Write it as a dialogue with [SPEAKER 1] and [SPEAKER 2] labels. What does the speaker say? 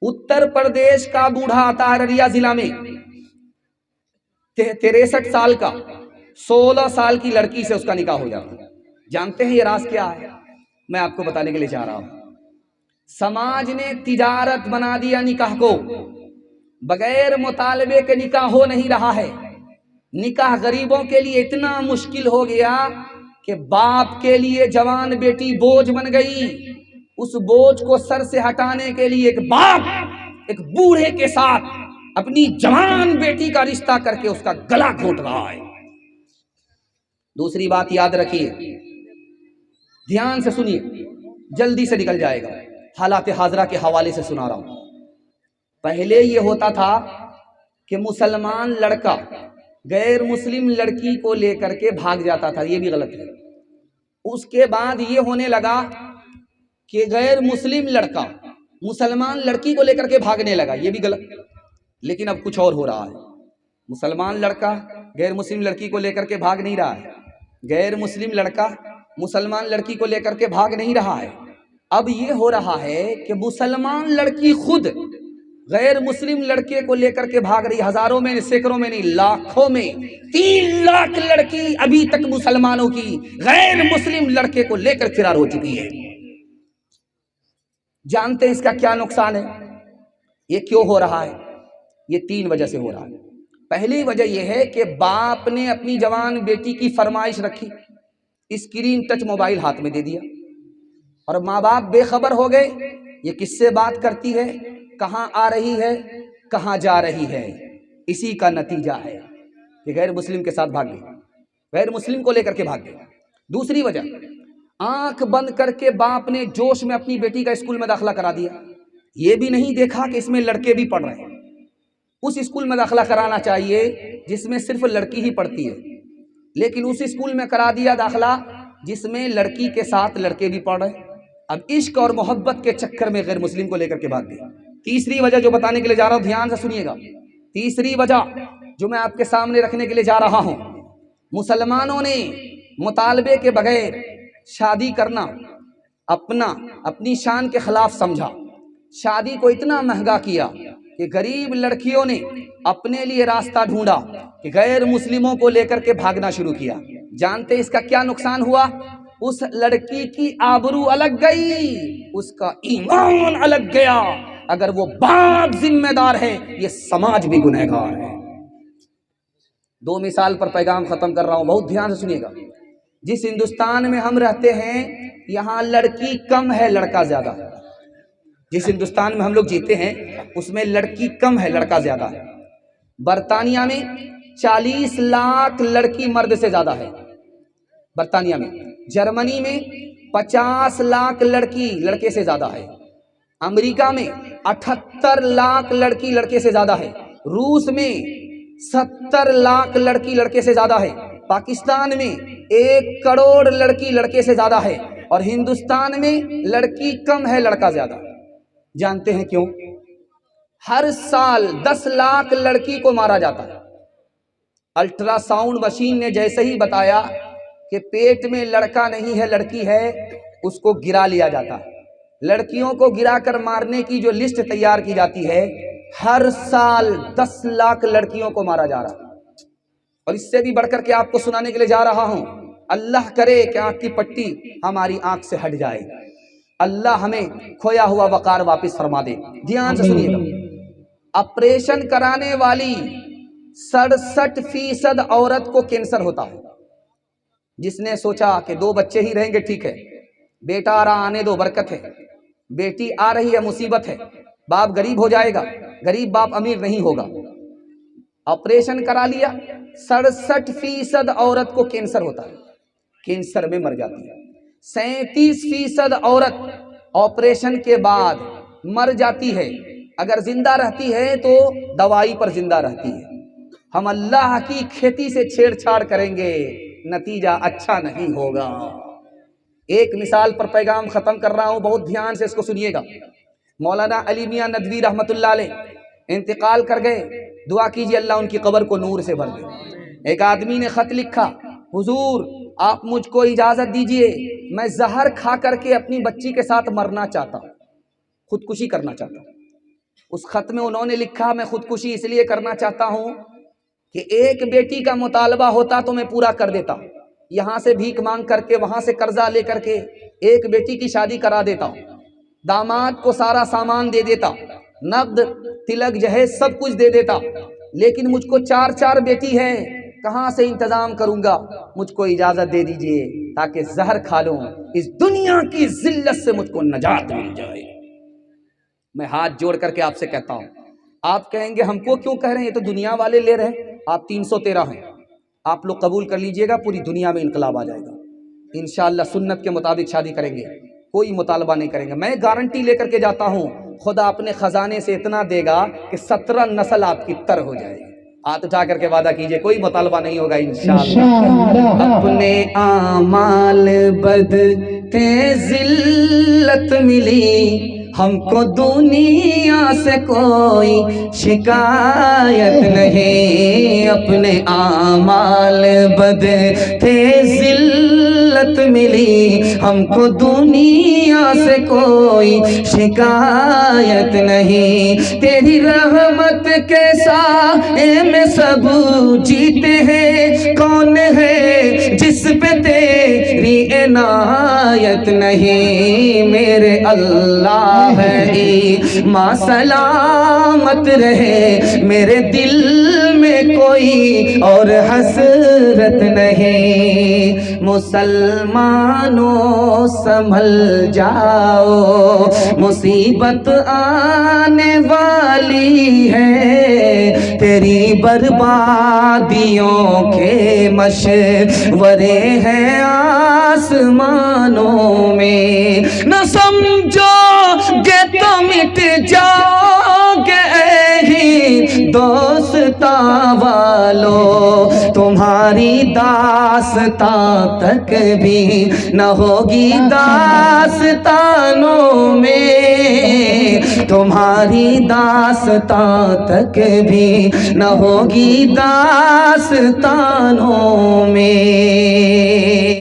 [SPEAKER 1] उत्तर प्रदेश का बूढ़ा आता है अररिया जिला में, 63 साल का, 16 साल की लड़की से उसका निकाह हो जाता है। जानते हैं ये राज क्या है? मैं आपको बताने के लिए चाह रहा हूं। समाज ने तिजारत बना दिया निकाह को, बगैर मुतालबे के निकाह हो नहीं रहा है। निकाह गरीबों के लिए इतना मुश्किल हो गया कि बाप के लिए जवान बेटी बोझ बन गई। उस बोझ को सर से हटाने के लिए एक बाप एक बूढ़े के साथ अपनी जवान बेटी का रिश्ता करके उसका गला घोंट रहा है। दूसरी बात याद रखिए, ध्यान से सुनिए, जल्दी से निकल जाएगा। हालात हाजरा के हवाले से सुना रहा हूं। पहले ये होता था कि मुसलमान लड़का गैर मुस्लिम लड़की को लेकर के भाग जाता था, ये भी गलत है। उसके बाद ये होने लगा कि गैर मुस्लिम लड़का मुसलमान लड़की को लेकर के भागने लगा, ये भी गलत। लेकिन अब कुछ और हो रहा है। मुसलमान लड़का गैर मुस्लिम लड़की को लेकर के भाग नहीं रहा है, गैर मुस्लिम लड़का मुसलमान लड़की को लेकर के भाग नहीं रहा है। अब ये हो रहा है कि मुसलमान लड़की खुद गैर मुस्लिम लड़के को लेकर के भाग रही। हजारों में, सैकड़ों में नहीं, लाखों में 3 लाख लड़की अभी तक मुसलमानों की गैर मुस्लिम लड़के को लेकर फरार हो चुकी है। जानते हैं इसका क्या नुकसान है? ये क्यों हो रहा है? ये 3 वजह से हो रहा है। पहली वजह यह है कि बाप ने अपनी जवान बेटी की फरमाइश रखी, स्क्रीन टच मोबाइल हाथ में दे दिया और माँ बाप बेखबर हो गए ये किससे बात करती है, कहाँ आ रही है, कहाँ जा रही है। इसी का नतीजा है कि गैर मुस्लिम के साथ भाग गई, गैर मुस्लिम को लेकर के भाग गई। दूसरी वजह, आंख बंद करके बाप ने जोश में अपनी बेटी का स्कूल में दाखिला करा दिया। ये भी नहीं देखा कि इसमें लड़के भी पढ़ रहे हैं। उस स्कूल में दाखिला कराना चाहिए जिसमें सिर्फ लड़की ही पढ़ती है, लेकिन उस स्कूल में करा दिया दाखिला जिसमें लड़की के साथ लड़के भी पढ़ रहे। अब इश्क और मोहब्बत के चक्कर में गैर मुस्लिम को लेकर के भाग गई। तीसरी वजह जो बताने के लिए जा रहा हूं, ध्यान से सुनिएगा। तीसरी वजह जो मैं आपके सामने रखने के लिए जा रहा हूं, मुसलमानों ने मुतालबे के बगैर शादी करना अपनी शान के खिलाफ समझा। शादी को इतना महंगा किया कि गरीब लड़कियों ने अपने लिए रास्ता ढूंढा कि गैर मुस्लिमों को लेकर के भागना शुरू किया। जानते इसका क्या नुकसान हुआ? उस लड़की की आबरू अलग गई, उसका ईमान अलग गया। अगर वो बाप जिम्मेदार है, ये समाज भी गुनहगार है। 2 मिसाल पर पैगाम खत्म कर रहा हूं, बहुत ध्यान से सुनिएगा। जिस हिंदुस्तान में हम रहते हैं यहाँ लड़की कम है, लड़का ज्यादा है। जिस हिंदुस्तान में हम लोग जीते हैं उसमें लड़की कम है, लड़का ज्यादा है। बर्तानिया में 40 लाख लड़की मर्द से ज्यादा है, बर्तानिया में। जर्मनी में 50 लाख लड़की लड़के से ज्यादा है। अमेरिका में 78 लाख लड़की लड़के से ज्यादा है। रूस में 70 लाख लड़की लड़के से ज्यादा है। पाकिस्तान में 1 करोड़ लड़की लड़के से ज्यादा है। और हिंदुस्तान में लड़की कम है, लड़का ज्यादा। जानते हैं क्यों? हर साल 10 लाख लड़की को मारा जाता है। अल्ट्रासाउंड मशीन ने जैसे ही बताया कि पेट में लड़का नहीं है लड़की है, उसको गिरा लिया जाता है। लड़कियों को गिराकर मारने की जो लिस्ट तैयार की जाती है, हर साल 10 लाख लड़कियों को मारा जा रहा है। और इससे भी बढ़कर के आपको सुनाने के लिए जा रहा हूं, अल्लाह करे कि आंख की पट्टी हमारी आंख से हट जाए, अल्लाह हमें खोया हुआ वकार वापस फरमा दे। ध्यान से सुनिएगा। ऑपरेशन कराने वाली 67% औरत को कैंसर होता है। जिसने सोचा कि 2 बच्चे ही रहेंगे, ठीक है, बेटा आ रहा आने दो, बरकत है। बेटी आ रही है, मुसीबत है, बाप गरीब हो जाएगा, गरीब बाप अमीर नहीं होगा। ऑपरेशन करा लिया, 67% औरत को कैंसर होता है, कैंसर में मर जाती है। 37% औरत ऑपरेशन के बाद मर जाती है। अगर जिंदा रहती है तो दवाई पर जिंदा रहती है। हम अल्लाह की खेती से छेड़छाड़ करेंगे, नतीजा अच्छा नहीं होगा। एक मिसाल पर पैगाम खत्म कर रहा हूं, बहुत ध्यान से इसको सुनिएगा। मौलाना अली मियां नदवी रहमतुल्लाह अलैह इंतकाल कर गए, दुआ कीजिए अल्लाह उनकी कब्र को नूर से भर दे। एक आदमी ने खत लिखा, हुजूर आप मुझको इजाजत दीजिए, मैं जहर खा करके अपनी बच्ची के साथ मरना चाहता हूं, खुदकुशी करना चाहता हूं। اس خط میں انہوں نے لکھا میں خودکشی اس لیے کرنا چاہتا ہوں کہ ایک بیٹی کا مطالبہ ہوتا تو میں پورا کر دیتا، یہاں سے بھیک مانگ کر کے وہاں سے قرضہ لے کر کے ایک بیٹی کی شادی کرا دیتا، داماد کو سارا سامان دے دیتا، نقد تلک جہیز سب کچھ دے دیتا، لیکن مجھ کو 4 بیٹی ہے، کہاں سے انتظام کروں گا؟ مجھ کو اجازت دے دیجئے تاکہ زہر کھا لوں، اس دنیا کی ذلت سے مجھ کو نجات مل جائے۔ میں ہاتھ جوڑ کر کے آپ سے کہتا ہوں، آپ کہیں گے ہم کو کیوں کہہ رہے ہیں، یہ تو دنیا والے لے رہے ہیں، آپ 313 ہیں، آپ لوگ قبول کر لیجئے گا، پوری دنیا میں انقلاب آ جائے گا، انشاءاللہ سنت کے مطابق شادی کریں گے، کوئی مطالبہ نہیں کریں گے۔ میں گارنٹی لے کر کے جاتا ہوں، خدا اپنے خزانے سے اتنا دے گا کہ 17 نسل آپ کی تر ہو جائے گی۔ ہاتھ اٹھا کر کے وعدہ کیجئے، کوئی مطالبہ نہیں ہوگا انشاءاللہ۔ اپنے اعمال بد تے ذلت ملی، ہم کو دنیا سے کوئی شکایت نہیں، اپنے اعمال بد تھے ذلت ملی، ہم کو دنیا سے کوئی شکایت نہیں، تیری رحمت کے سائے میں سب جیتے ہیں، کون ہے جس پہ تیری عنایت نہیں، میرے اللہ ہے ماں سلامت رہے، میرے دل میں کوئی اور حسرت نہیں، مسلمانوں سنبھل جاؤ، مصیبت آنے والی ہے، تیری بربادیوں کے مشورے ہیں آسمانوں میں، نہ سمجھو گے تو مٹ جاؤ گے ہی دوستاں والو، تمہاری داستان تک بھی نہ ہوگی داستانوں میں، تمہاری داستان تک بھی نہ ہوگی داستانوں میں۔